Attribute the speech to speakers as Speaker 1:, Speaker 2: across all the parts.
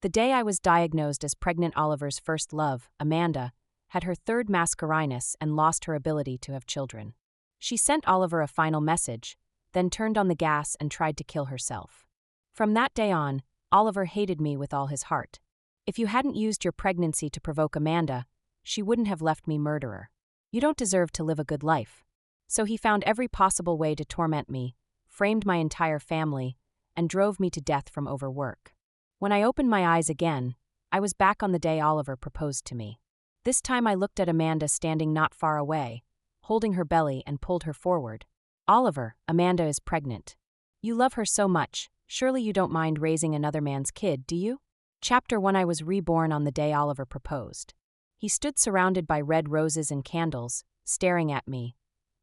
Speaker 1: The day I was diagnosed as pregnant, Oliver's first love, Amanda, had her third mascarinus and lost her ability to have children. She sent Oliver a final message, then turned on the gas and tried to kill herself. From that day on, Oliver hated me with all his heart. If you hadn't used your pregnancy to provoke Amanda, she wouldn't have left me murderer. You don't deserve to live a good life. So he found every possible way to torment me, framed my entire family, and drove me to death from overwork. When I opened my eyes again, I was back on the day Oliver proposed to me. This time I looked at Amanda standing not far away, holding her belly, and pulled her forward. Oliver, Amanda is pregnant. You love her so much, surely you don't mind raising another man's kid, do you? Chapter 1. I was reborn on the day Oliver proposed. He stood surrounded by red roses and candles, staring at me,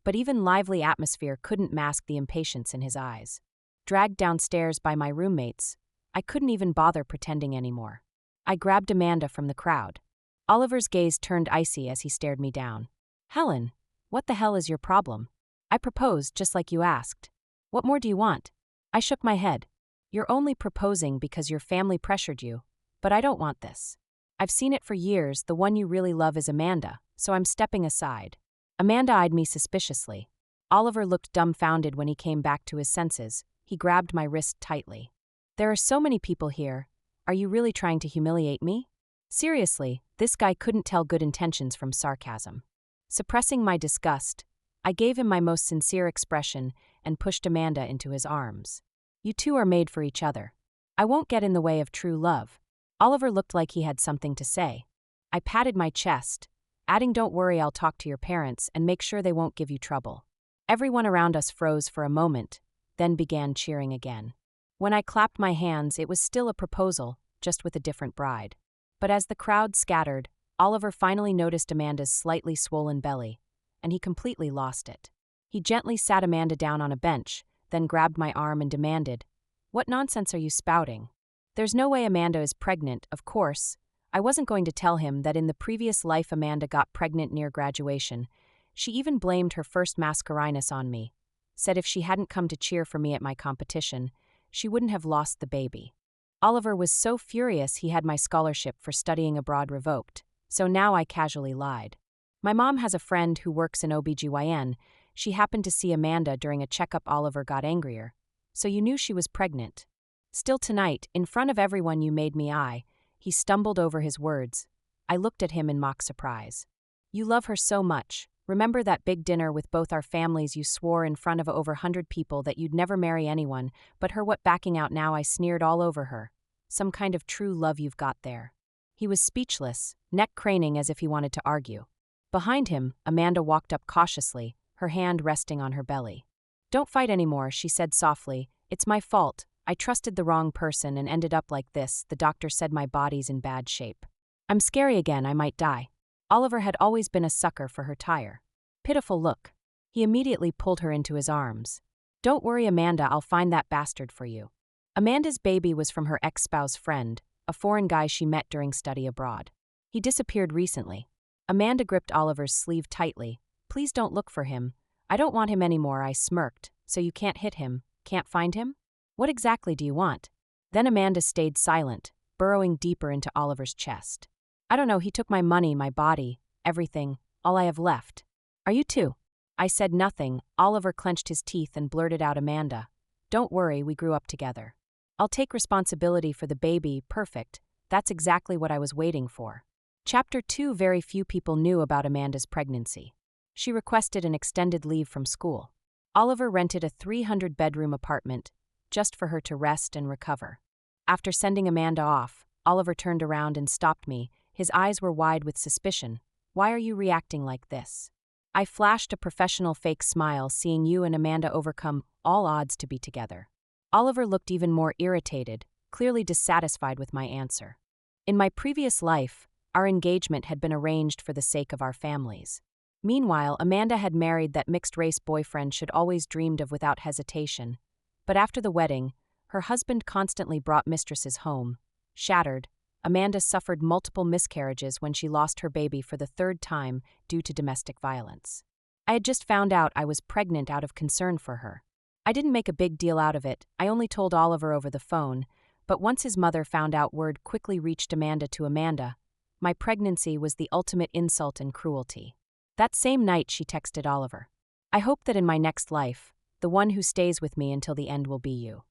Speaker 1: but even lively atmosphere couldn't mask the impatience in his eyes. Dragged downstairs by my roommates, I couldn't even bother pretending anymore. I grabbed Amanda from the crowd. Oliver's gaze turned icy as he stared me down. Helen, what the hell is your problem? I proposed just like you asked. What more do you want? I shook my head. You're only proposing because your family pressured you, but I don't want this. I've seen it for years. The one you really love is Amanda, so I'm stepping aside. Amanda eyed me suspiciously. Oliver looked dumbfounded when he came back to his senses. He grabbed my wrist tightly. There are so many people here. Are you really trying to humiliate me? Seriously, this guy couldn't tell good intentions from sarcasm. Suppressing my disgust, I gave him my most sincere expression and pushed Amanda into his arms. You two are made for each other. I won't get in the way of true love. Oliver looked like he had something to say. I patted my chest, adding, don't worry, I'll talk to your parents and make sure they won't give you trouble. Everyone around us froze for a moment, then began cheering again. When I clapped my hands, it was still a proposal, just with a different bride. But as the crowd scattered, Oliver finally noticed Amanda's slightly swollen belly, and he completely lost it. He gently sat Amanda down on a bench, then grabbed my arm and demanded, What nonsense are you spouting? There's no way Amanda is pregnant, of course. I wasn't going to tell him that in the previous life Amanda got pregnant near graduation. She even blamed her first mascarinus on me, said if she hadn't come to cheer for me at my competition, she wouldn't have lost the baby. Oliver was so furious he had my scholarship for studying abroad revoked, so now I casually lied. My mom has a friend who works in OBGYN. She happened to see Amanda during a checkup. Oliver got angrier. So you knew she was pregnant. Still tonight, in front of everyone you made me eye. He stumbled over his words. I looked at him in mock surprise. You love her so much. Remember that big dinner with both our families? You swore in front of over 100 people that you'd never marry anyone, but her what backing out now? I sneered all over her. Some kind of true love you've got there. He was speechless, neck craning as if he wanted to argue. Behind him, Amanda walked up cautiously, her hand resting on her belly. Don't fight anymore, she said softly. It's my fault. I trusted the wrong person and ended up like this. The doctor said my body's in bad shape. I'm scary again, I might die. Oliver had always been a sucker for her tire. Pitiful look. He immediately pulled her into his arms. Don't worry, Amanda, I'll find that bastard for you. Amanda's baby was from her ex-spouse friend, a foreign guy she met during study abroad. He disappeared recently. Amanda gripped Oliver's sleeve tightly. Please don't look for him. I don't want him anymore, I smirked. So you can't hit him, can't find him? What exactly do you want? Then Amanda stayed silent, burrowing deeper into Oliver's chest. I don't know, he took my money, my body, everything, all I have left. Are you too? I said nothing. Oliver clenched his teeth and blurted out, Amanda. Don't worry, we grew up together. I'll take responsibility for the baby, perfect. That's exactly what I was waiting for. Chapter 2. Very few people knew about Amanda's pregnancy. She requested an extended leave from school. Oliver rented a 300-bedroom apartment, just for her to rest and recover. After sending Amanda off, Oliver turned around and stopped me. His eyes were wide with suspicion. Why are you reacting like this? I flashed a professional fake smile, seeing you and Amanda overcome all odds to be together. Oliver looked even more irritated, clearly dissatisfied with my answer. In my previous life, our engagement had been arranged for the sake of our families. Meanwhile, Amanda had married that mixed-race boyfriend she'd always dreamed of without hesitation. But after the wedding, her husband constantly brought mistresses home. Shattered, Amanda suffered multiple miscarriages when she lost her baby for the third time due to domestic violence. I had just found out I was pregnant out of concern for her. I didn't make a big deal out of it, I only told Oliver over the phone, But once his mother found out, word quickly reached to Amanda. My pregnancy was the ultimate insult and cruelty. That same night she texted Oliver. I hope that in my next life, the one who stays with me until the end will be you.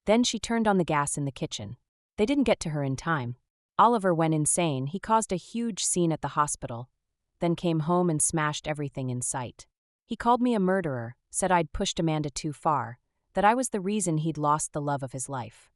Speaker 1: Then she turned on the gas in the kitchen. They didn't get to her in time. Oliver went insane. He caused a huge scene at the hospital, then came home and smashed everything in sight. He called me a murderer, said I'd pushed Amanda too far, that I was the reason he'd lost the love of his life.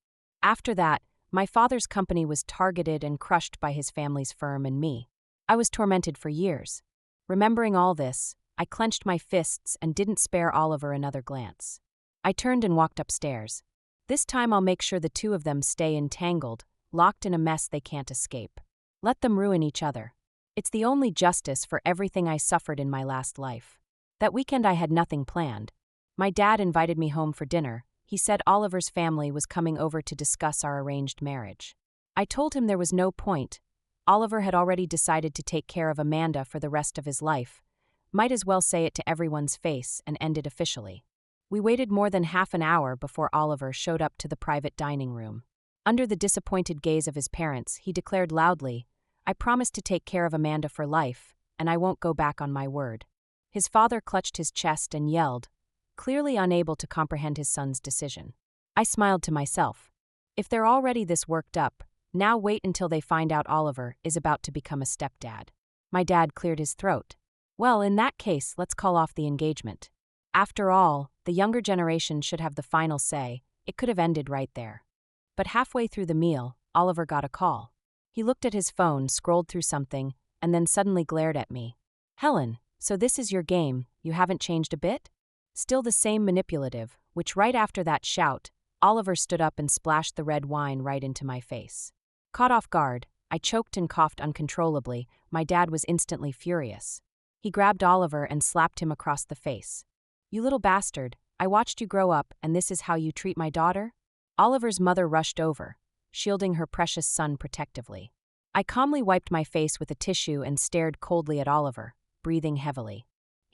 Speaker 1: After that, my father's company was targeted and crushed by his family's firm and me. I was tormented for years. Remembering all this, I clenched my fists and didn't spare Oliver another glance. I turned and walked upstairs. This time I'll make sure the two of them stay entangled, locked in a mess they can't escape. Let them ruin each other. It's the only justice for everything I suffered in my last life. That weekend I had nothing planned. My dad invited me home for dinner. He said Oliver's family was coming over to discuss our arranged marriage. I told him there was no point. Oliver had already decided to take care of Amanda for the rest of his life. Might as well say it to everyone's face and end it officially. We waited more than half an hour before Oliver showed up to the private dining room. Under the disappointed gaze of his parents, he declared loudly, I promised to take care of Amanda for life, and I won't go back on my word. His father clutched his chest and yelled, clearly unable to comprehend his son's decision. I smiled to myself. If they're already this worked up, now wait until they find out Oliver is about to become a stepdad. My dad cleared his throat. Well, in that case, let's call off the engagement. After all, the younger generation should have the final say. It could have ended right there. But halfway through the meal, Oliver got a call. He looked at his phone, scrolled through something, and then suddenly glared at me. Helen, so this is your game, you haven't changed a bit? Still the same manipulative, which right after that shout, Oliver stood up and splashed the red wine right into my face. Caught off guard, I choked and coughed uncontrollably. My dad was instantly furious. He grabbed Oliver and slapped him across the face. You little bastard, I watched you grow up and this is how you treat my daughter? Oliver's mother rushed over, shielding her precious son protectively. I calmly wiped my face with a tissue and stared coldly at Oliver, breathing heavily.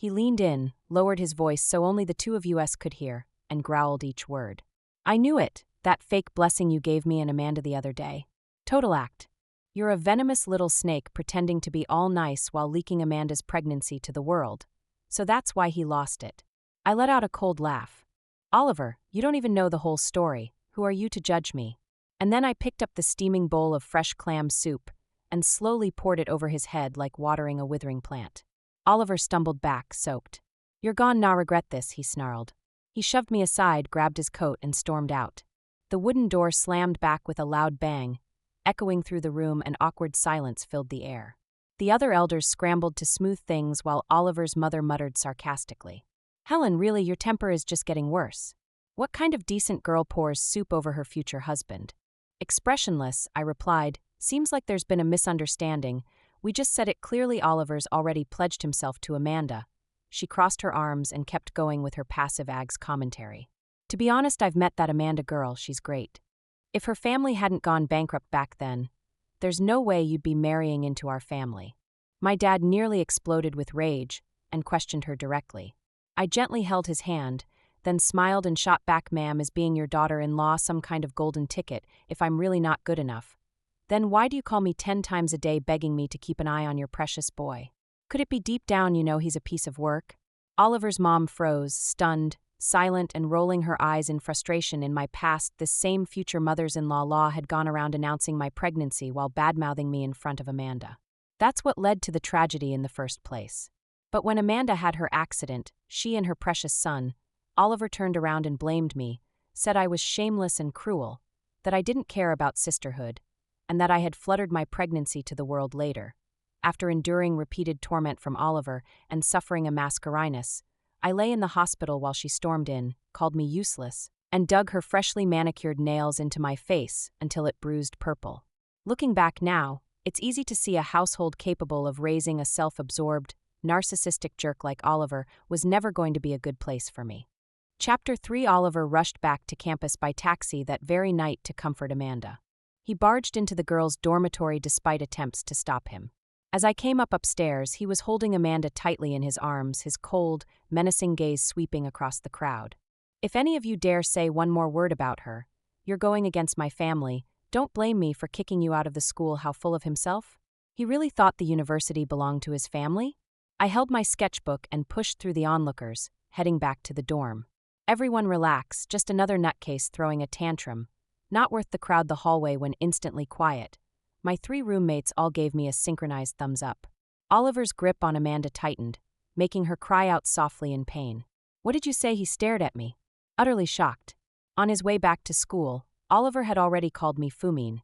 Speaker 1: He leaned in, lowered his voice so only the two of us could hear, and growled each word. I knew it, that fake blessing you gave me and Amanda the other day. Total act. You're a venomous little snake pretending to be all nice while leaking Amanda's pregnancy to the world. So that's why he lost it. I let out a cold laugh. Oliver, you don't even know the whole story. Who are you to judge me? And then I picked up the steaming bowl of fresh clam soup and slowly poured it over his head like watering a withering plant. Oliver stumbled back, soaked. You're gone now, regret this, he snarled. He shoved me aside, grabbed his coat, and stormed out. The wooden door slammed back with a loud bang, echoing through the room, and awkward silence filled the air. The other elders scrambled to smooth things while Oliver's mother muttered sarcastically. Helen, really, your temper is just getting worse. What kind of decent girl pours soup over her future husband? Expressionless, I replied, seems like there's been a misunderstanding. We just said it clearly. Oliver's already pledged himself to Amanda. She crossed her arms and kept going with her passive Ag's commentary. To be honest, I've met that Amanda girl, she's great. If her family hadn't gone bankrupt back then, there's no way you'd be marrying into our family. My dad nearly exploded with rage and questioned her directly. I gently held his hand, then smiled and shot back, ma'am, is being your daughter-in-law some kind of golden ticket if I'm really not good enough? Then why do you call me 10 times a day begging me to keep an eye on your precious boy? Could it be deep down you know he's a piece of work? Oliver's mom froze, stunned, silent, and rolling her eyes in frustration. In my past, this same future mothers-in-law had gone around announcing my pregnancy while badmouthing me in front of Amanda. That's what led to the tragedy in the first place. But when Amanda had her accident, she and her precious son, Oliver turned around and blamed me, said I was shameless and cruel, that I didn't care about sisterhood, and that I had fluttered my pregnancy to the world later. After enduring repeated torment from Oliver and suffering a mascarinus, I lay in the hospital while she stormed in, called me useless, and dug her freshly manicured nails into my face until it bruised purple. Looking back now, it's easy to see a household capable of raising a self-absorbed, narcissistic jerk like Oliver was never going to be a good place for me. Chapter 3. Oliver rushed back to campus by taxi that very night to comfort Amanda. He barged into the girls' dormitory despite attempts to stop him. As I came up upstairs, he was holding Amanda tightly in his arms, his cold, menacing gaze sweeping across the crowd. If any of you dare say one more word about her, you're going against my family, Don't blame me for kicking you out of the school how full of himself. He really thought the university belonged to his family? I held my sketchbook and pushed through the onlookers, heading back to the dorm. Everyone relax, just another nutcase throwing a tantrum. Not worth the crowd the hallway when instantly quiet. My 3 roommates all gave me a synchronized thumbs up. Oliver's grip on Amanda tightened, making her cry out softly in pain. What did you say? He stared at me, utterly shocked. On his way back to school, Oliver had already called me Fumine,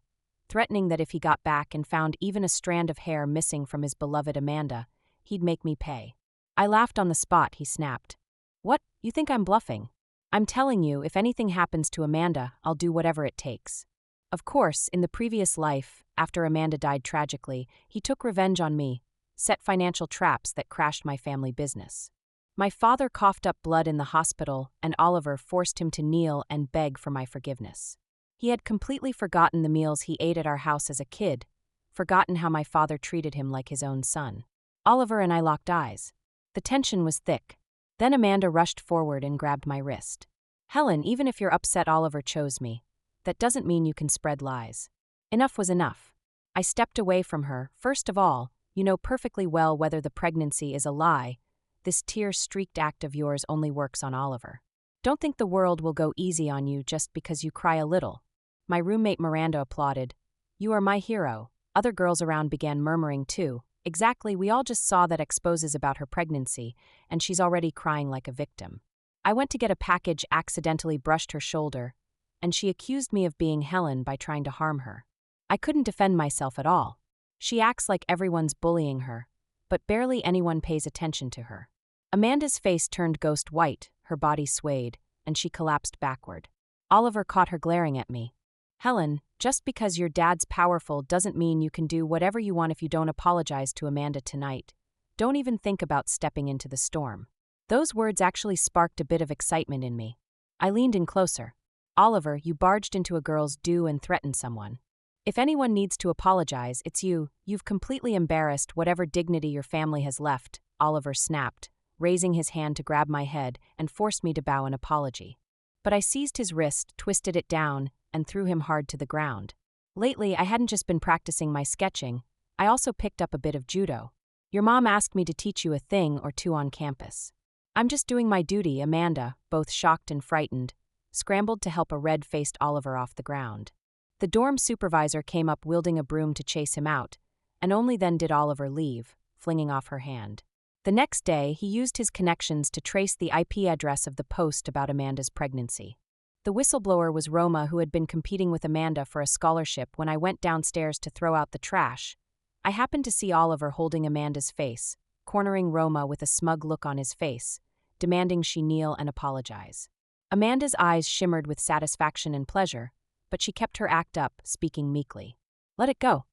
Speaker 1: threatening that if he got back and found even a strand of hair missing from his beloved Amanda, he'd make me pay. I laughed on the spot, he snapped. What? You think I'm bluffing? I'm telling you, if anything happens to Amanda, I'll do whatever it takes. Of course, in the previous life, after Amanda died tragically, he took revenge on me, set financial traps that crashed my family business. My father coughed up blood in the hospital, and Oliver forced him to kneel and beg for my forgiveness. He had completely forgotten the meals he ate at our house as a kid, forgotten how my father treated him like his own son. Oliver and I locked eyes. The tension was thick. Then Amanda rushed forward and grabbed my wrist. Helen, even if you're upset Oliver chose me, that doesn't mean you can spread lies. Enough was enough. I stepped away from her. First of all, you know perfectly well whether the pregnancy is a lie. This tear-streaked act of yours only works on Oliver. Don't think the world will go easy on you just because you cry a little. My roommate Miranda applauded. You are my hero. Other girls around began murmuring too. Exactly, we all just saw that exposes about her pregnancy, and she's already crying like a victim. I went to get a package, accidentally brushed her shoulder, and she accused me of being Helen by trying to harm her. I couldn't defend myself at all. She acts like everyone's bullying her, but barely anyone pays attention to her. Amanda's face turned ghost white, her body swayed, and she collapsed backward. Oliver caught her glaring at me. Helen, just because your dad's powerful doesn't mean you can do whatever you want if you don't apologize to Amanda tonight. Don't even think about stepping into the storm. Those words actually sparked a bit of excitement in me. I leaned in closer. Oliver, you barged into a girl's do and threatened someone. If anyone needs to apologize, it's you. You've completely embarrassed whatever dignity your family has left, Oliver snapped, raising his hand to grab my head and forced me to bow an apology. But I seized his wrist, twisted it down, and threw him hard to the ground. Lately, I hadn't just been practicing my sketching, I also picked up a bit of judo. Your mom asked me to teach you a thing or two on campus. I'm just doing my duty, Amanda, both shocked and frightened, scrambled to help a red-faced Oliver off the ground. The dorm supervisor came up wielding a broom to chase him out, and only then did Oliver leave, flinging off her hand. The next day, he used his connections to trace the IP address of the post about Amanda's pregnancy. The whistleblower was Roma, who had been competing with Amanda for a scholarship. When I went downstairs to throw out the trash, I happened to see Oliver holding Amanda's face, cornering Roma with a smug look on his face, demanding she kneel and apologize. Amanda's eyes shimmered with satisfaction and pleasure, but she kept her act up, speaking meekly. Let it go.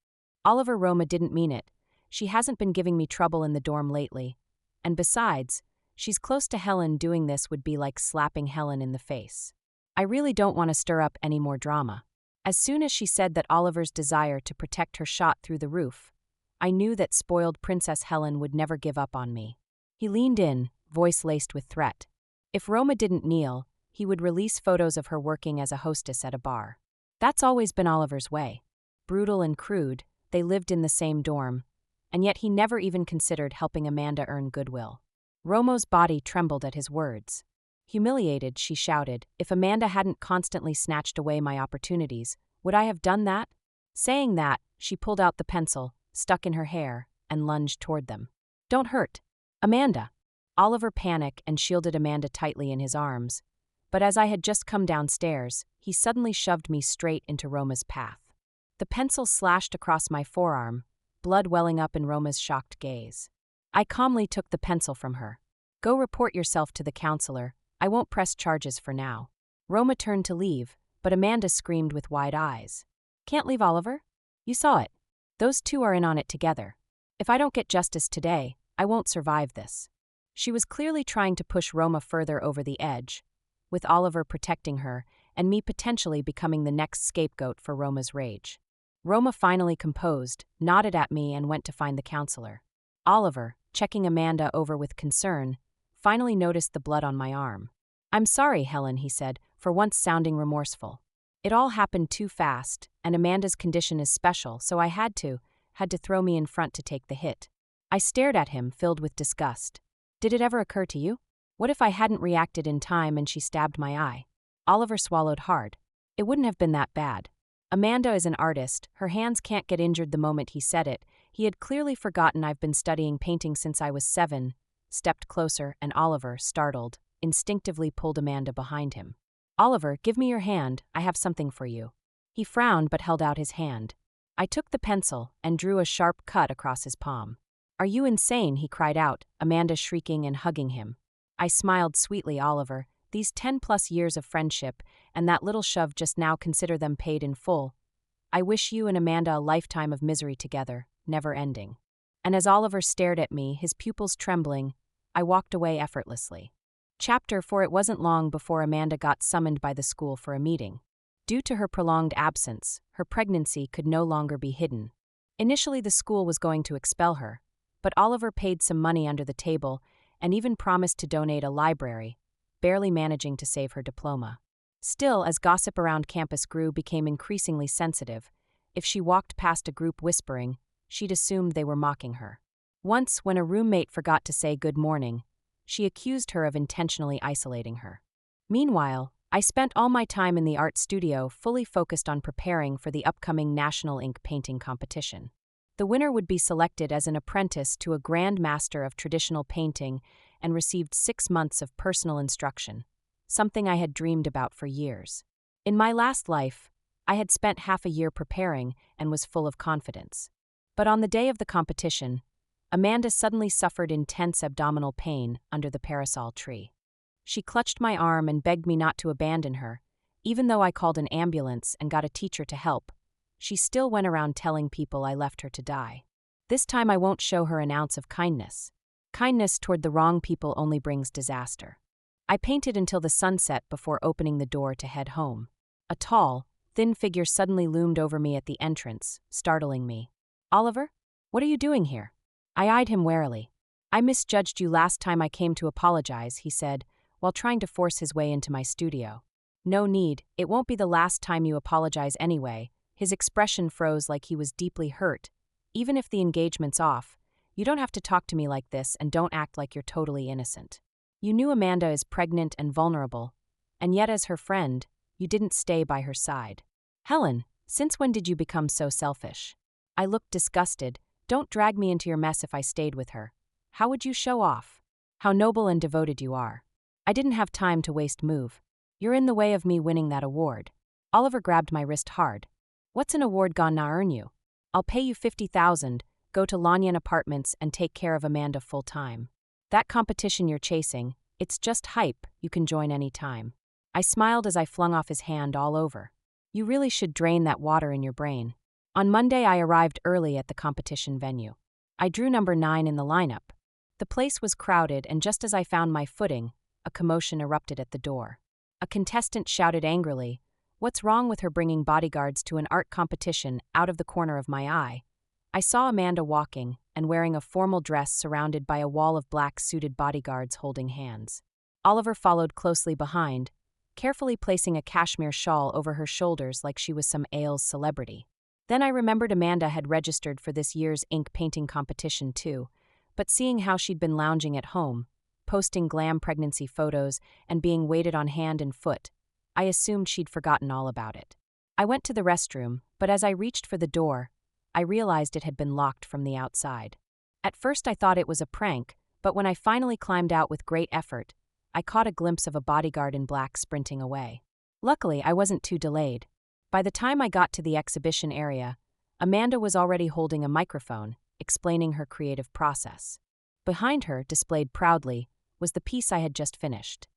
Speaker 1: Oliver, Roma didn't mean it. She hasn't been giving me trouble in the dorm lately. And besides, she's close to Helen. Doing this would be like slapping Helen in the face. I really don't want to stir up any more drama. As soon as she said that Oliver's desire to protect her shot through the roof, I knew that spoiled Princess Helen would never give up on me. He leaned in, voice laced with threat. If Roma didn't kneel, he would release photos of her working as a hostess at a bar. That's always been Oliver's way. Brutal and crude, they lived in the same dorm, and yet he never even considered helping Amanda earn goodwill. Romo's body trembled at his words. Humiliated, she shouted, if Amanda hadn't constantly snatched away my opportunities, would I have done that? Saying that, she pulled out the pencil, stuck in her hair, and lunged toward them. Don't hurt. Amanda. Oliver panicked and shielded Amanda tightly in his arms, but as I had just come downstairs, he suddenly shoved me straight into Roma's path. The pencil slashed across my forearm, blood welling up in Roma's shocked gaze. I calmly took the pencil from her. Go report yourself to the counselor. I won't press charges for now. Roma turned to leave, but Amanda screamed with wide eyes. Can't leave, Oliver? You saw it. Those two are in on it together. If I don't get justice today, I won't survive this. She was clearly trying to push Roma further over the edge, with Oliver protecting her and me potentially becoming the next scapegoat for Roma's rage. Roma finally composed, nodded at me, and went to find the counselor. Oliver, checking Amanda over with concern, finally noticed the blood on my arm. I'm sorry, Helen, he said, for once sounding remorseful. It all happened too fast, and Amanda's condition is special, so I had to throw me in front to take the hit. I stared at him, filled with disgust. Did it ever occur to you? What if I hadn't reacted in time and she stabbed my eye? Oliver swallowed hard. It wouldn't have been that bad. Amanda is an artist, her hands can't get injured. The moment he said it, he had clearly forgotten I've been studying painting since I was 7, stepped closer, and Oliver, startled, instinctively pulled Amanda behind him. Oliver, give me your hand, I have something for you. He frowned but held out his hand. I took the pencil and drew a sharp cut across his palm. Are you insane? He cried out, Amanda shrieking and hugging him. I smiled sweetly. Oliver, these 10+ years of friendship and that little shove just now, consider them paid in full. I wish you and Amanda a lifetime of misery together, never ending. And as Oliver stared at me, his pupils trembling, I walked away effortlessly. Chapter 4. It wasn't long before Amanda got summoned by the school for a meeting. Due to her prolonged absence, her pregnancy could no longer be hidden. Initially, the school was going to expel her, but Oliver paid some money under the table and even promised to donate a library, barely managing to save her diploma. Still, as gossip around campus became increasingly sensitive, if she walked past a group whispering, she'd assumed they were mocking her. Once, when a roommate forgot to say good morning, she accused her of intentionally isolating her. Meanwhile, I spent all my time in the art studio, fully focused on preparing for the upcoming National Ink Painting competition. The winner would be selected as an apprentice to a Grand Master of Traditional Painting and received 6 months of personal instruction, something I had dreamed about for years. In my last life, I had spent half a year preparing and was full of confidence. But on the day of the competition, Amanda suddenly suffered intense abdominal pain under the parasol tree. She clutched my arm and begged me not to abandon her. Even though I called an ambulance and got a teacher to help, she still went around telling people I left her to die. This time I won't show her an ounce of kindness. Kindness toward the wrong people only brings disaster. I painted until the sun set before opening the door to head home. A tall, thin figure suddenly loomed over me at the entrance, startling me. Oliver? What are you doing here? I eyed him warily. I misjudged you last time I came to apologize, he said, while trying to force his way into my studio. No need, it won't be the last time you apologize anyway. His expression froze like he was deeply hurt. Even if the engagement's off, you don't have to talk to me like this and don't act like you're totally innocent. You knew Amanda is pregnant and vulnerable, and yet as her friend, you didn't stay by her side. Helen, since when did you become so selfish? I looked disgusted. Don't drag me into your mess if I stayed with her. How would you show off? How noble and devoted you are. I didn't have time to waste move. You're in the way of me winning that award. Oliver grabbed my wrist hard. What's an award gonna earn you? I'll pay you $50,000, go to Lanyan Apartments and take care of Amanda full time. That competition you're chasing, it's just hype, you can join any time. I smiled as I flung off his hand all over. You really should drain that water in your brain. On Monday I arrived early at the competition venue. I drew number 9 in the lineup. The place was crowded, and just as I found my footing, a commotion erupted at the door. A contestant shouted angrily, "What's wrong with her bringing bodyguards to an art competition?" Out of the corner of my eye, I saw Amanda walking and wearing a formal dress surrounded by a wall of black-suited bodyguards holding hands. Oliver followed closely behind, carefully placing a cashmere shawl over her shoulders like she was some Ailes celebrity. Then I remembered Amanda had registered for this year's ink painting competition too, but seeing how she'd been lounging at home, posting glam pregnancy photos and being waited on hand and foot, I assumed she'd forgotten all about it. I went to the restroom, but as I reached for the door, I realized it had been locked from the outside. At first I thought it was a prank, but when I finally climbed out with great effort, I caught a glimpse of a bodyguard in black sprinting away. Luckily, I wasn't too delayed. By the time I got to the exhibition area, Amanda was already holding a microphone, explaining her creative process. Behind her, displayed proudly, was the piece I had just finished.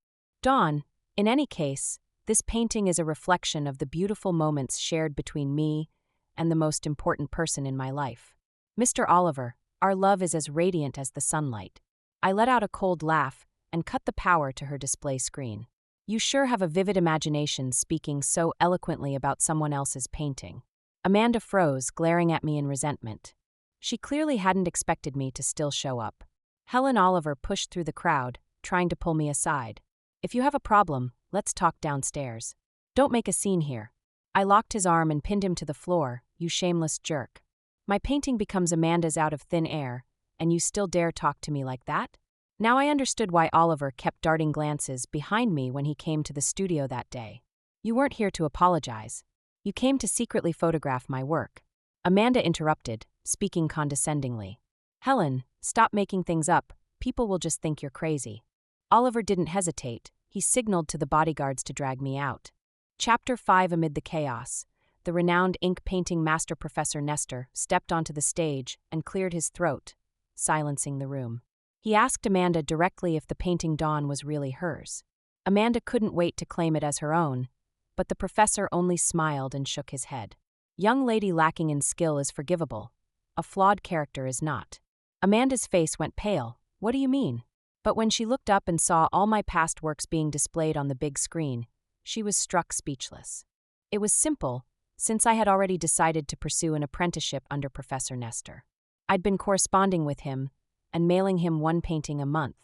Speaker 1: Dawn, in any case, this painting is a reflection of the beautiful moments shared between me and the most important person in my life. Mr. Oliver, our love is as radiant as the sunlight. I let out a cold laugh and cut the power to her display screen. You sure have a vivid imagination speaking so eloquently about someone else's painting. Amanda froze, glaring at me in resentment. She clearly hadn't expected me to still show up. Helen Oliver pushed through the crowd, trying to pull me aside. If you have a problem, let's talk downstairs. Don't make a scene here. I locked his arm and pinned him to the floor. You shameless jerk. My painting becomes Amanda's out of thin air, and you still dare talk to me like that? Now I understood why Oliver kept darting glances behind me when he came to the studio that day. You weren't here to apologize. You came to secretly photograph my work. Amanda interrupted, speaking condescendingly. Helen, stop making things up. People will just think you're crazy. Oliver didn't hesitate. He signaled to the bodyguards to drag me out. Chapter 5. Amid the chaos, the renowned ink painting master Professor Nestor stepped onto the stage and cleared his throat, silencing the room. He asked Amanda directly if the painting Dawn was really hers. Amanda couldn't wait to claim it as her own, but the professor only smiled and shook his head. Young lady lacking in skill is forgivable. A flawed character is not. Amanda's face went pale. What do you mean? But when she looked up and saw all my past works being displayed on the big screen, she was struck speechless. It was simple, since I had already decided to pursue an apprenticeship under Professor Nestor. I'd been corresponding with him and mailing him one painting a month.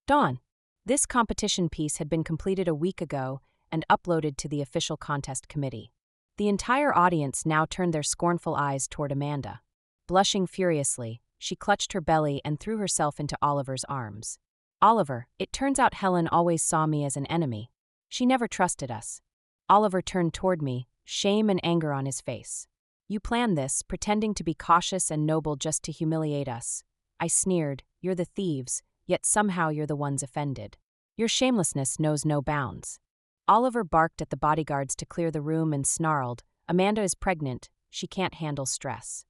Speaker 1: Dawn. This competition piece had been completed a week ago and uploaded to the official contest committee. The entire audience now turned their scornful eyes toward Amanda. Blushing furiously, she clutched her belly and threw herself into Oliver's arms. Oliver, it turns out Helen always saw me as an enemy. She never trusted us. Oliver turned toward me, shame and anger on his face. You planned this, pretending to be cautious and noble just to humiliate us. I sneered, you're the thieves, yet somehow you're the ones offended. Your shamelessness knows no bounds. Oliver barked at the bodyguards to clear the room and snarled, Amanda is pregnant, she can't handle stress.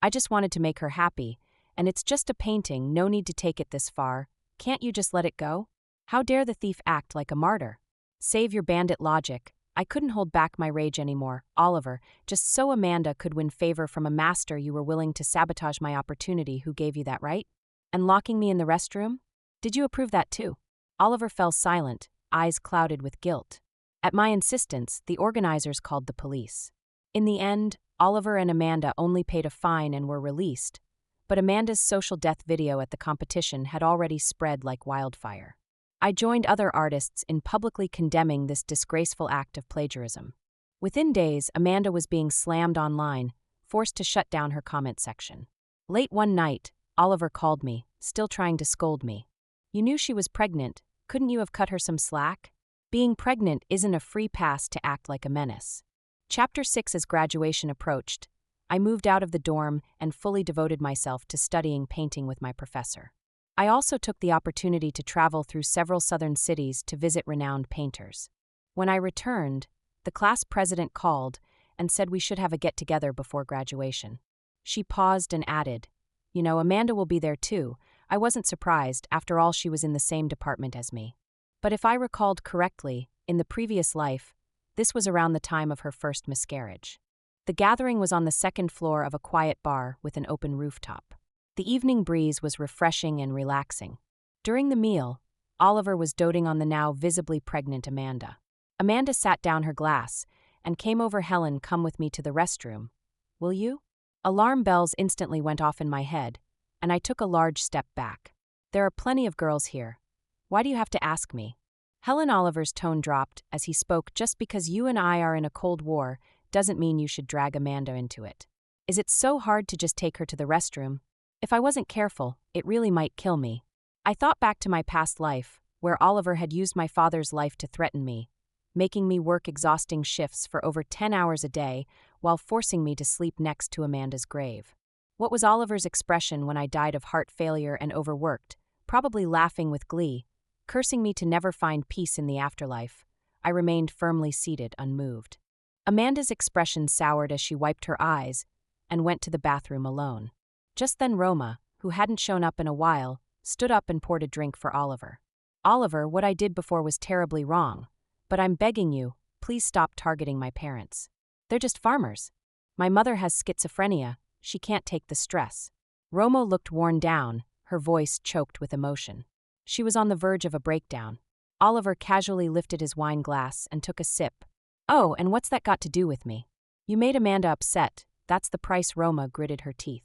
Speaker 1: I just wanted to make her happy, and it's just a painting, no need to take it this far. Can't you just let it go? How dare the thief act like a martyr? Save your bandit logic. I couldn't hold back my rage anymore. Oliver, just so Amanda could win favor from a master, you were willing to sabotage my opportunity. Who gave you that right? And locking me in the restroom? Did you approve that too? Oliver fell silent, eyes clouded with guilt. At my insistence, the organizers called the police. In the end, Oliver and Amanda only paid a fine and were released, but Amanda's social death video at the competition had already spread like wildfire. I joined other artists in publicly condemning this disgraceful act of plagiarism. Within days, Amanda was being slammed online, forced to shut down her comment section. Late one night, Oliver called me, still trying to scold me. You knew she was pregnant, couldn't you have cut her some slack? Being pregnant isn't a free pass to act like a menace. Chapter 6. As graduation approached, I moved out of the dorm and fully devoted myself to studying painting with my professor. I also took the opportunity to travel through several southern cities to visit renowned painters. When I returned, the class president called and said we should have a get-together before graduation. She paused and added, you know, Amanda will be there too. I wasn't surprised, after all she was in the same department as me. But if I recalled correctly, in the previous life, this was around the time of her first miscarriage. The gathering was on the second floor of a quiet bar with an open rooftop. The evening breeze was refreshing and relaxing. During the meal, Oliver was doting on the now visibly pregnant Amanda. Amanda sat down her glass and came over. Helen, come with me to the restroom. Will you? Alarm bells instantly went off in my head, and I took a large step back. There are plenty of girls here. Why do you have to ask me? Helen. Oliver's tone dropped as he spoke. Just because you and I are in a cold war doesn't mean you should drag Amanda into it. Is it so hard to just take her to the restroom? If I wasn't careful, it really might kill me. I thought back to my past life, where Oliver had used my father's life to threaten me, making me work exhausting shifts for over 10 hours a day while forcing me to sleep next to Amanda's grave. What was Oliver's expression when I died of heart failure and overworked? Probably laughing with glee, cursing me to never find peace in the afterlife. I remained firmly seated, unmoved. Amanda's expression soured as she wiped her eyes and went to the bathroom alone. Just then Roma, who hadn't shown up in a while, stood up and poured a drink for Oliver. Oliver, what I did before was terribly wrong, but I'm begging you, please stop targeting my parents. They're just farmers. My mother has schizophrenia, she can't take the stress. Roma looked worn down, her voice choked with emotion. She was on the verge of a breakdown. Oliver casually lifted his wine glass and took a sip. Oh, and what's that got to do with me? You made Amanda upset, that's the price. Roma gritted her teeth.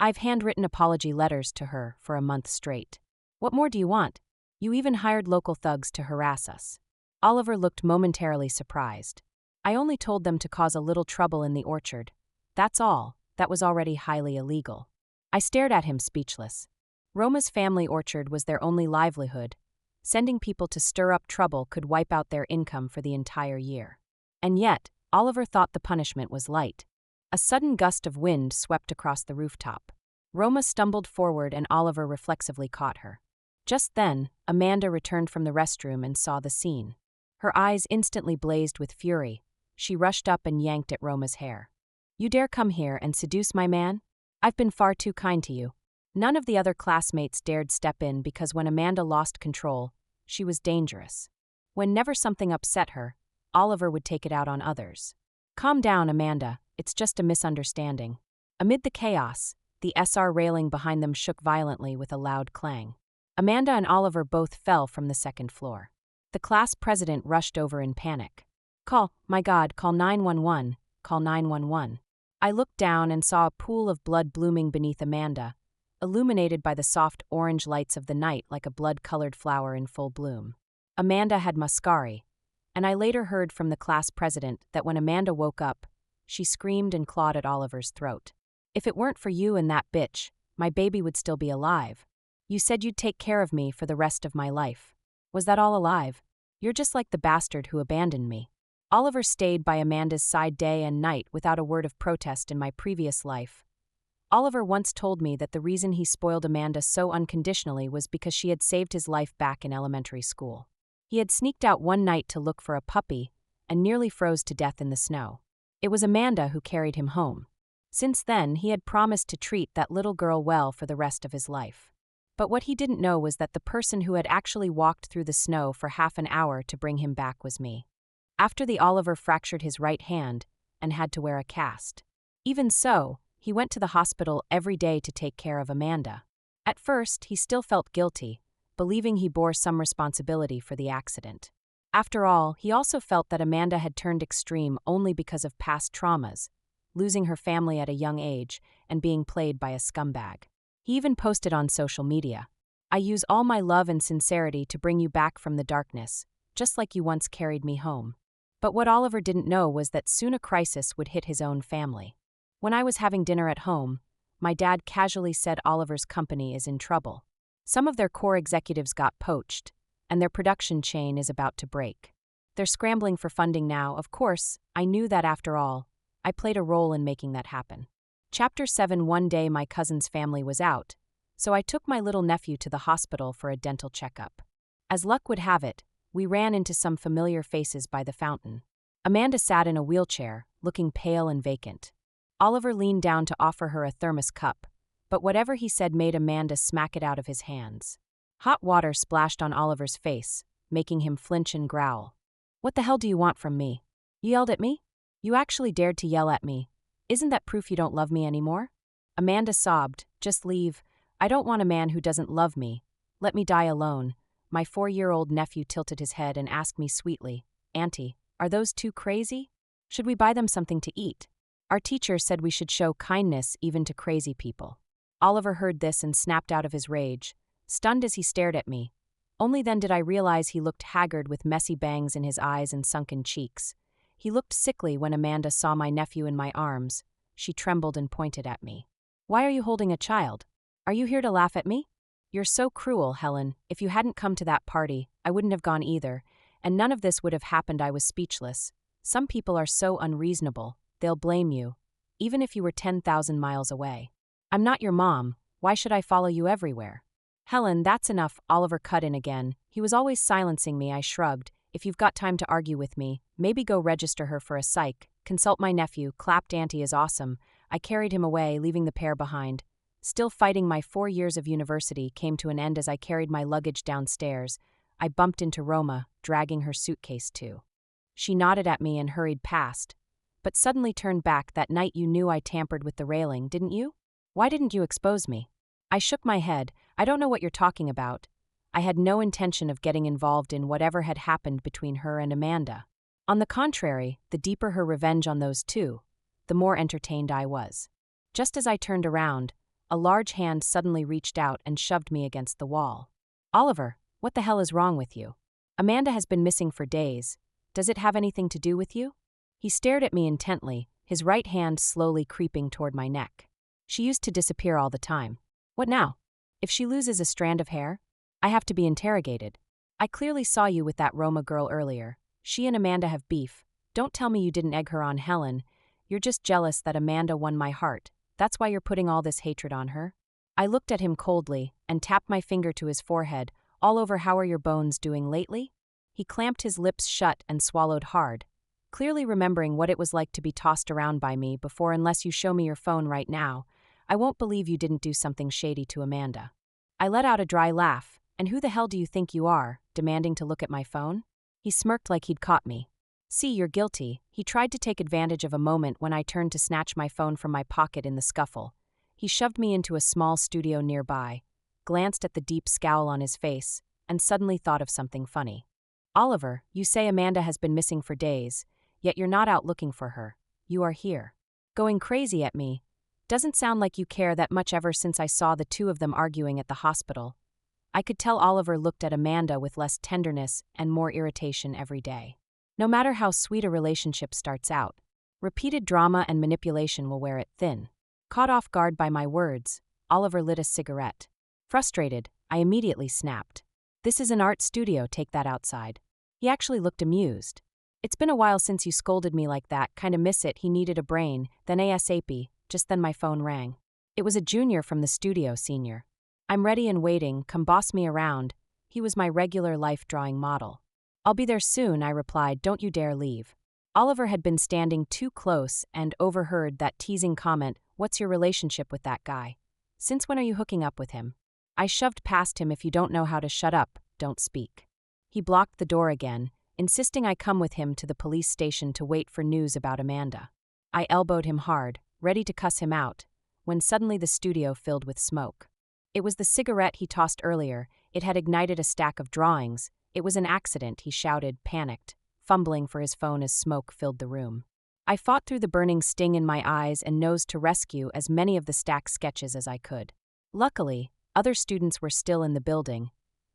Speaker 1: I've handwritten apology letters to her for a month straight. What more do you want? You even hired local thugs to harass us. Oliver looked momentarily surprised. I only told them to cause a little trouble in the orchard. That's all. That was already highly illegal. I stared at him speechless. Roma's family orchard was their only livelihood. Sending people to stir up trouble could wipe out their income for the entire year. And yet, Oliver thought the punishment was light. A sudden gust of wind swept across the rooftop. Roma stumbled forward and Oliver reflexively caught her. Just then, Amanda returned from the restroom and saw the scene. Her eyes instantly blazed with fury. She rushed up and yanked at Roma's hair. "You dare come here and seduce my man? I've been far too kind to you." None of the other classmates dared step in because when Amanda lost control, she was dangerous. Whenever something upset her, Oliver would take it out on others. "Calm down, Amanda. It's just a misunderstanding." Amid the chaos, the SR railing behind them shook violently with a loud clang. Amanda and Oliver both fell from the second floor. The class president rushed over in panic. My God, call 911, call 911. I looked down and saw a pool of blood blooming beneath Amanda, illuminated by the soft orange lights of the night like a blood-colored flower in full bloom. Amanda had mascari, and I later heard from the class president that when Amanda woke up, she screamed and clawed at Oliver's throat. "If it weren't for you and that bitch, my baby would still be alive. You said you'd take care of me for the rest of my life. Was that all a lie? You're just like the bastard who abandoned me." Oliver stayed by Amanda's side day and night without a word of protest in my previous life. Oliver once told me that the reason he spoiled Amanda so unconditionally was because she had saved his life back in elementary school. He had sneaked out one night to look for a puppy and nearly froze to death in the snow. It was Amanda who carried him home. Since then, he had promised to treat that little girl well for the rest of his life. But what he didn't know was that the person who had actually walked through the snow for half an hour to bring him back was me. After the Oliver fractured his right hand and had to wear a cast. Even so, he went to the hospital every day to take care of Amanda. At first, he still felt guilty, believing he bore some responsibility for the accident. After all, he also felt that Amanda had turned extreme only because of past traumas, losing her family at a young age and being played by a scumbag. He even posted on social media, "I use all my love and sincerity to bring you back from the darkness, just like you once carried me home." But what Oliver didn't know was that soon a crisis would hit his own family. When I was having dinner at home, my dad casually said Oliver's company is in trouble. Some of their core executives got poached, and their production chain is about to break. They're scrambling for funding now. Of course, I knew that after all, I played a role in making that happen. Chapter 7. One day my cousin's family was out, so I took my little nephew to the hospital for a dental checkup. As luck would have it, we ran into some familiar faces by the fountain. Amanda sat in a wheelchair, looking pale and vacant. Oliver leaned down to offer her a thermos cup, but whatever he said made Amanda smack it out of his hands. Hot water splashed on Oliver's face, making him flinch and growl. "What the hell do you want from me? You yelled at me? You actually dared to yell at me. Isn't that proof you don't love me anymore?" Amanda sobbed, "Just leave. I don't want a man who doesn't love me. Let me die alone." My 4-year-old nephew tilted his head and asked me sweetly, "Auntie, are those two crazy? Should we buy them something to eat? Our teacher said we should show kindness even to crazy people." Oliver heard this and snapped out of his rage, stunned as he stared at me. Only then did I realize he looked haggard with messy bangs in his eyes and sunken cheeks. He looked sickly when Amanda saw my nephew in my arms. She trembled and pointed at me. "Why are you holding a child? Are you here to laugh at me?" "You're so cruel, Helen. If you hadn't come to that party, I wouldn't have gone either, and none of this would have happened." I was speechless. Some people are so unreasonable, they'll blame you, even if you were 10,000 miles away. "I'm not your mom. Why should I follow you everywhere?" "Helen, that's enough." Oliver cut in again. He was always silencing me. I shrugged. "If you've got time to argue with me, maybe go register her for a psych. Consult my nephew. Clapped Auntie is awesome." I carried him away, leaving the pair behind. Still fighting, my 4 years of university came to an end as I carried my luggage downstairs. I bumped into Roma, dragging her suitcase too. She nodded at me and hurried past, but suddenly turned back. "That night you knew I tampered with the railing, didn't you? Why didn't you expose me?" I shook my head. "I don't know what you're talking about." I had no intention of getting involved in whatever had happened between her and Amanda. On the contrary, the deeper her revenge on those two, the more entertained I was. Just as I turned around, a large hand suddenly reached out and shoved me against the wall. "Oliver, what the hell is wrong with you? Amanda has been missing for days. Does it have anything to do with you?" He stared at me intently, his right hand slowly creeping toward my neck. She used to disappear all the time. What now? If she loses a strand of hair? I have to be interrogated. I clearly saw you with that Roma girl earlier. She and Amanda have beef. Don't tell me you didn't egg her on, Helen. You're just jealous that Amanda won my heart. That's why you're putting all this hatred on her? I looked at him coldly and tapped my finger to his forehead, all over how are your bones doing lately? He clamped his lips shut and swallowed hard, clearly remembering what it was like to be tossed around by me before. Unless you show me your phone right now, I won't believe you didn't do something shady to Amanda. I let out a dry laugh. And who the hell do you think you are, demanding to look at my phone? He smirked like he'd caught me. See, you're guilty. He tried to take advantage of a moment when I turned to snatch my phone from my pocket in the scuffle. He shoved me into a small studio nearby, glanced at the deep scowl on his face, and suddenly thought of something funny. Oliver, you say Amanda has been missing for days, yet you're not out looking for her. You are here. Going crazy at me. Doesn't sound like you care that much ever since I saw the two of them arguing at the hospital. I could tell Oliver looked at Amanda with less tenderness and more irritation every day. No matter how sweet a relationship starts out, repeated drama and manipulation will wear it thin. Caught off guard by my words, Oliver lit a cigarette. Frustrated, I immediately snapped. This is an art studio, take that outside. He actually looked amused. It's been a while since you scolded me like that, kinda miss it. He needed a brain, then ASAP, just then my phone rang. It was a junior from the studio, senior. I'm ready and waiting, come boss me around. He was my regular life drawing model. I'll be there soon, I replied, don't you dare leave. Oliver had been standing too close and overheard that teasing comment, what's your relationship with that guy? Since when are you hooking up with him? I shoved past him, if you don't know how to shut up, don't speak. He blocked the door again, insisting I come with him to the police station to wait for news about Amanda. I elbowed him hard, ready to cuss him out, when suddenly the studio filled with smoke. It was the cigarette he tossed earlier. It had ignited a stack of drawings. It was an accident, he shouted, panicked, fumbling for his phone as smoke filled the room. I fought through the burning sting in my eyes and nose to rescue as many of the stacked sketches as I could. Luckily, other students were still in the building,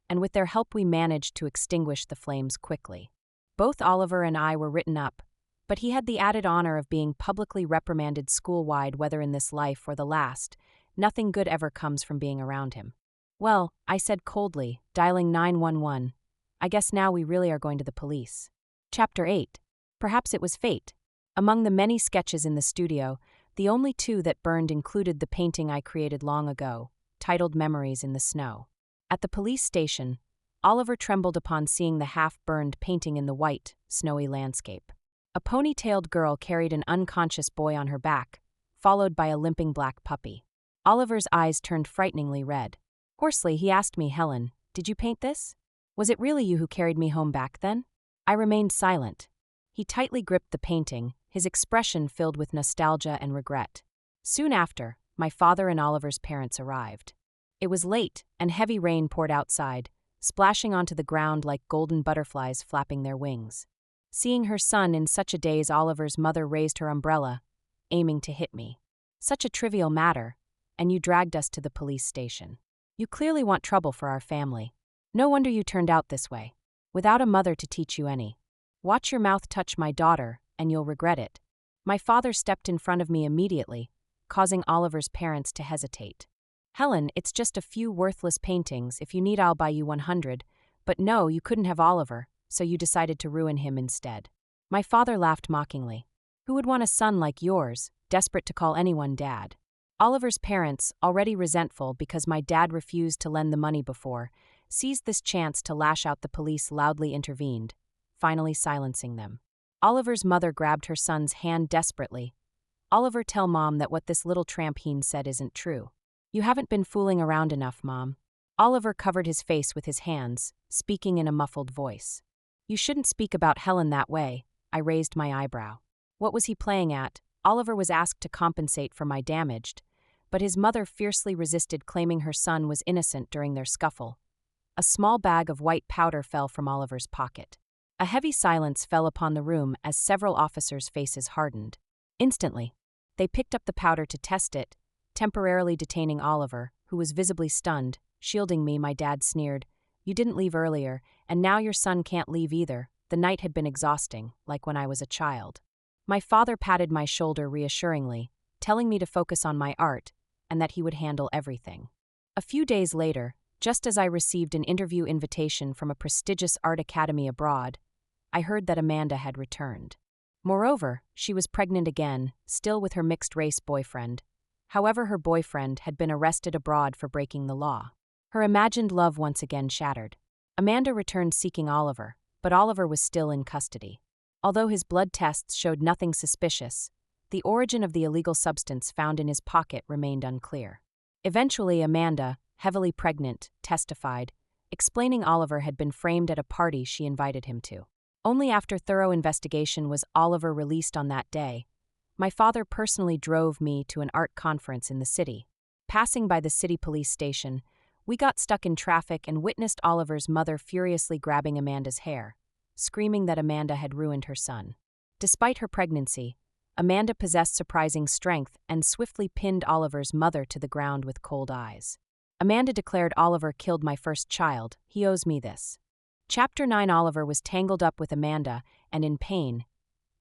Speaker 1: and with their help we managed to extinguish the flames quickly. Both Oliver and I were written up, but he had the added honor of being publicly reprimanded school-wide, whether in this life or the last. Nothing good ever comes from being around him. Well, I said coldly, dialing 911. I guess now we really are going to the police. Chapter 8. Perhaps it was fate. Among the many sketches in the studio, the only two that burned included the painting I created long ago, titled Memories in the Snow. At the police station, Oliver trembled upon seeing the half-burned painting in the white, snowy landscape. A ponytailed girl carried an unconscious boy on her back, followed by a limping black puppy. Oliver's eyes turned frighteningly red. Hoarsely, he asked me, Helen, did you paint this? Was it really you who carried me home back then? I remained silent. He tightly gripped the painting, his expression filled with nostalgia and regret. Soon after, my father and Oliver's parents arrived. It was late, and heavy rain poured outside, splashing onto the ground like golden butterflies flapping their wings. Seeing her son in such a daze, Oliver's mother raised her umbrella, aiming to hit me. Such a trivial matter, and you dragged us to the police station. You clearly want trouble for our family. No wonder you turned out this way, without a mother to teach you any. Watch your mouth touch my daughter, and you'll regret it. My father stepped in front of me immediately, causing Oliver's parents to hesitate. Helen, it's just a few worthless paintings. If you need, I'll buy you 100. But no, you couldn't have Oliver, so you decided to ruin him instead. My father laughed mockingly. Who would want a son like yours, desperate to call anyone dad? Oliver's parents, already resentful because my dad refused to lend the money before, seized this chance to lash out. The police loudly intervened, finally silencing them. Oliver's mother grabbed her son's hand desperately. Oliver, tell Mom that what this little tramphine said isn't true. You haven't been fooling around enough, Mom. Oliver covered his face with his hands, speaking in a muffled voice. You shouldn't speak about Helen that way. I raised my eyebrow. What was he playing at? Oliver was asked to compensate for my damage, but his mother fiercely resisted, claiming her son was innocent during their scuffle. A small bag of white powder fell from Oliver's pocket. A heavy silence fell upon the room as several officers' faces hardened. Instantly, they picked up the powder to test it, temporarily detaining Oliver, who was visibly stunned. Shielding me, my dad sneered, You didn't leave earlier, and now your son can't leave either. The night had been exhausting, like when I was a child. My father patted my shoulder reassuringly, telling me to focus on my art and that he would handle everything. A few days later, just as I received an interview invitation from a prestigious art academy abroad, I heard that Amanda had returned. Moreover, she was pregnant again, still with her mixed-race boyfriend. However, her boyfriend had been arrested abroad for breaking the law. Her imagined love once again shattered. Amanda returned seeking Oliver, but Oliver was still in custody. Although his blood tests showed nothing suspicious, the origin of the illegal substance found in his pocket remained unclear. Eventually, Amanda, heavily pregnant, testified, explaining Oliver had been framed at a party she invited him to. Only after thorough investigation was Oliver released on that day. My father personally drove me to an art conference in the city. Passing by the city police station, we got stuck in traffic and witnessed Oliver's mother furiously grabbing Amanda's hair, screaming that Amanda had ruined her son. Despite her pregnancy, Amanda possessed surprising strength and swiftly pinned Oliver's mother to the ground with cold eyes. Amanda declared Oliver killed my first child. He owes me this. Chapter 9. Oliver was tangled up with Amanda and, in pain,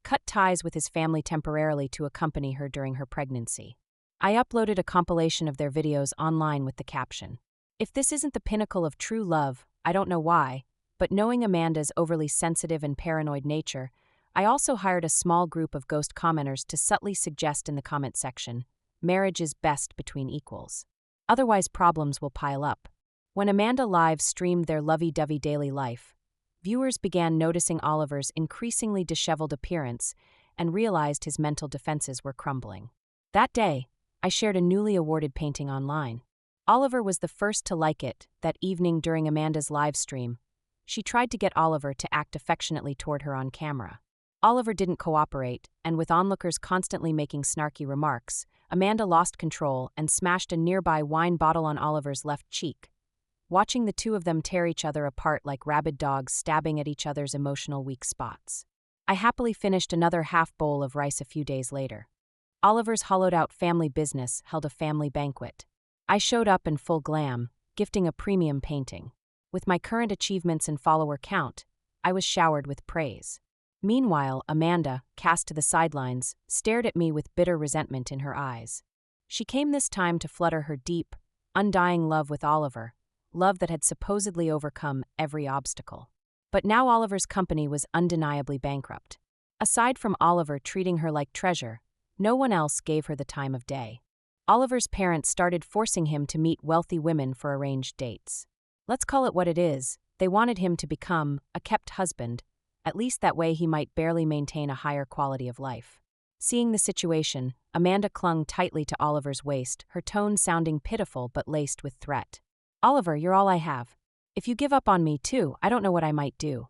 Speaker 1: cut ties with his family temporarily to accompany her during her pregnancy. I uploaded a compilation of their videos online with the caption, "If this isn't the pinnacle of true love, I don't know why," but knowing Amanda's overly sensitive and paranoid nature, I also hired a small group of ghost commenters to subtly suggest in the comment section, "Marriage is best between equals. Otherwise problems will pile up." When Amanda live streamed their lovey-dovey daily life, viewers began noticing Oliver's increasingly disheveled appearance and realized his mental defenses were crumbling. That day, I shared a newly awarded painting online. Oliver was the first to like it. That evening during Amanda's live stream, she tried to get Oliver to act affectionately toward her on camera. Oliver didn't cooperate, and with onlookers constantly making snarky remarks, Amanda lost control and smashed a nearby wine bottle on Oliver's left cheek. Watching the two of them tear each other apart like rabid dogs stabbing at each other's emotional weak spots. I happily finished another half bowl of rice a few days later. Oliver's hollowed-out family business held a family banquet. I showed up in full glam, gifting a premium painting. With my current achievements and follower count, I was showered with praise. Meanwhile, Amanda, cast to the sidelines, stared at me with bitter resentment in her eyes. She came this time to flutter her deep, undying love with Oliver, love that had supposedly overcome every obstacle. But now Oliver's company was undeniably bankrupt. Aside from Oliver treating her like treasure, no one else gave her the time of day. Oliver's parents started forcing him to meet wealthy women for arranged dates. Let's call it what it is, they wanted him to become a kept husband, at least that way he might barely maintain a higher quality of life. Seeing the situation, Amanda clung tightly to Oliver's waist, her tone sounding pitiful but laced with threat. "Oliver, you're all I have. If you give up on me too, I don't know what I might do."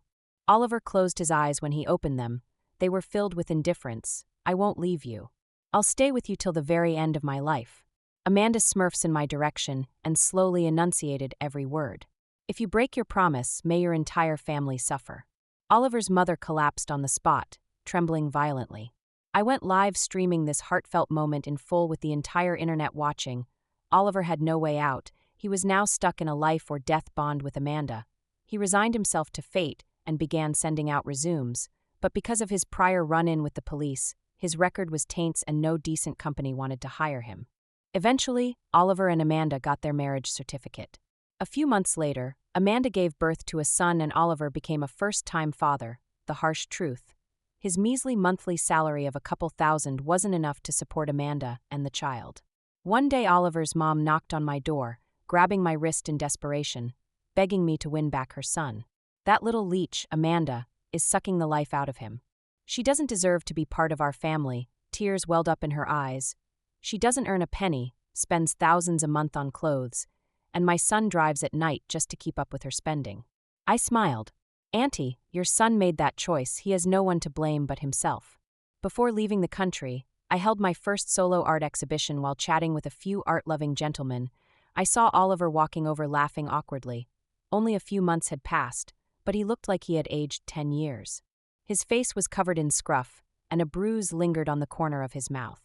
Speaker 1: Oliver closed his eyes when he opened them. They were filled with indifference. "I won't leave you. I'll stay with you till the very end of my life." Amanda smurfs in my direction and slowly enunciated every word. "If you break your promise, may your entire family suffer." Oliver's mother collapsed on the spot, trembling violently. I went live streaming this heartfelt moment in full with the entire internet watching. Oliver had no way out. He was now stuck in a life or death bond with Amanda. He resigned himself to fate and began sending out resumes, but because of his prior run-in with the police, his record was taints and no decent company wanted to hire him. Eventually, Oliver and Amanda got their marriage certificate. A few months later, Amanda gave birth to a son and Oliver became a first-time father. The harsh truth: his measly monthly salary of a couple thousand wasn't enough to support Amanda and the child. One day Oliver's mom knocked on my door, grabbing my wrist in desperation, begging me to win back her son. That little leech, Amanda, is sucking the life out of him. She doesn't deserve to be part of our family. Tears welled up in her eyes. She doesn't earn a penny, spends thousands a month on clothes, and my son drives at night just to keep up with her spending. I smiled. "Auntie, your son made that choice. He has no one to blame but himself." Before leaving the country, I held my first solo art exhibition while chatting with a few art-loving gentlemen. I saw Oliver walking over laughing awkwardly. Only a few months had passed, but he looked like he had aged 10 years. His face was covered in scruff, and a bruise lingered on the corner of his mouth.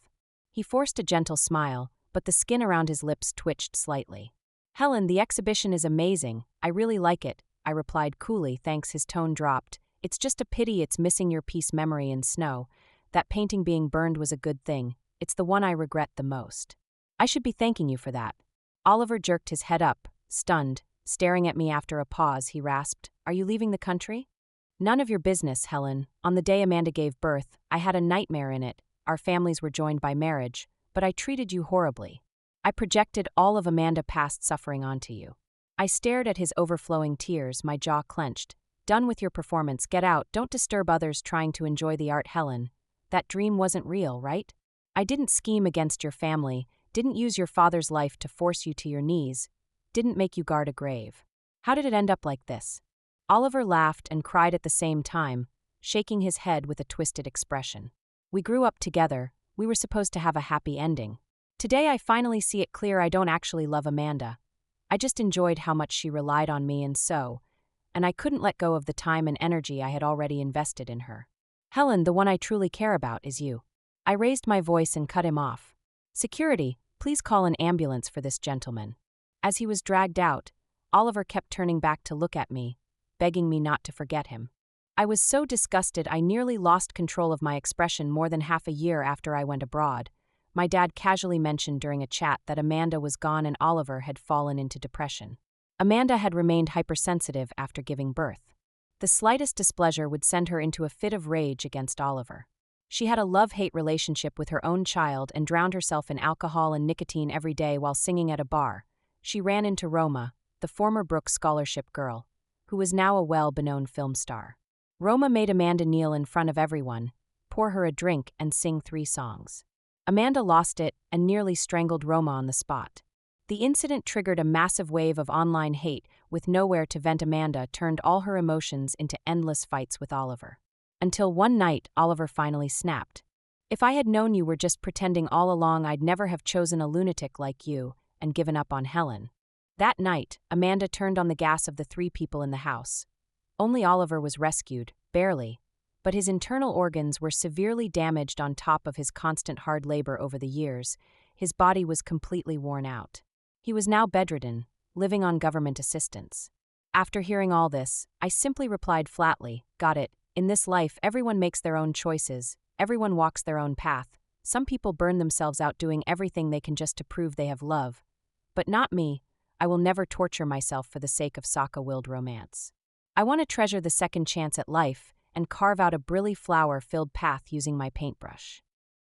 Speaker 1: He forced a gentle smile, but the skin around his lips twitched slightly. "Helen, the exhibition is amazing. I really like it," I replied coolly. "Thanks." His tone dropped. "It's just a pity it's missing your piece, Memory in Snow. That painting being burned was a good thing. It's the one I regret the most. I should be thanking you for that. Oliver jerked his head up, stunned, staring at me. After a pause, he rasped, "Are you leaving the country?" "None of your business, Helen. On the day Amanda gave birth, I had a nightmare in it. Our families were joined by marriage, but I treated you horribly. I projected all of Amanda's past suffering onto you." I stared at his overflowing tears, my jaw clenched. "Done with your performance, get out, don't disturb others trying to enjoy the art, Helen. That dream wasn't real, right? I didn't scheme against your family, didn't use your father's life to force you to your knees, didn't make you guard a grave. How did it end up like this?" Oliver laughed and cried at the same time, shaking his head with a twisted expression. "We grew up together, we were supposed to have a happy ending. Today I finally see it clear. I don't actually love Amanda. I just enjoyed how much she relied on me and I couldn't let go of the time and energy I had already invested in her. Helen, the one I truly care about is you." I raised my voice and cut him off. "Security, please call an ambulance for this gentleman." As he was dragged out, Oliver kept turning back to look at me, begging me not to forget him. I was so disgusted I nearly lost control of my expression. More than half a year after I went abroad, my dad casually mentioned during a chat that Amanda was gone and Oliver had fallen into depression. Amanda had remained hypersensitive after giving birth. The slightest displeasure would send her into a fit of rage against Oliver. She had a love-hate relationship with her own child and drowned herself in alcohol and nicotine every day while singing at a bar. She ran into Roma, the former Brooks Scholarship girl, who was now a well-known film star. Roma made Amanda kneel in front of everyone, pour her a drink, and sing 3 songs. Amanda lost it and nearly strangled Roma on the spot. The incident triggered a massive wave of online hate. With nowhere to vent, Amanda turned all her emotions into endless fights with Oliver. Until one night, Oliver finally snapped. "If I had known you were just pretending all along, I'd never have chosen a lunatic like you and given up on Helen." That night, Amanda turned on the gas of the 3 people in the house. Only Oliver was rescued, barely, but his internal organs were severely damaged. On top of his constant hard labor over the years, his body was completely worn out. He was now bedridden, living on government assistance. After hearing all this, I simply replied flatly, "Got it. In this life, everyone makes their own choices, everyone walks their own path. Some people burn themselves out doing everything they can just to prove they have love. But not me. I will never torture myself for the sake of Sokka-willed romance. I want to treasure the second chance at life and carve out a brilliant flower-filled path using my paintbrush."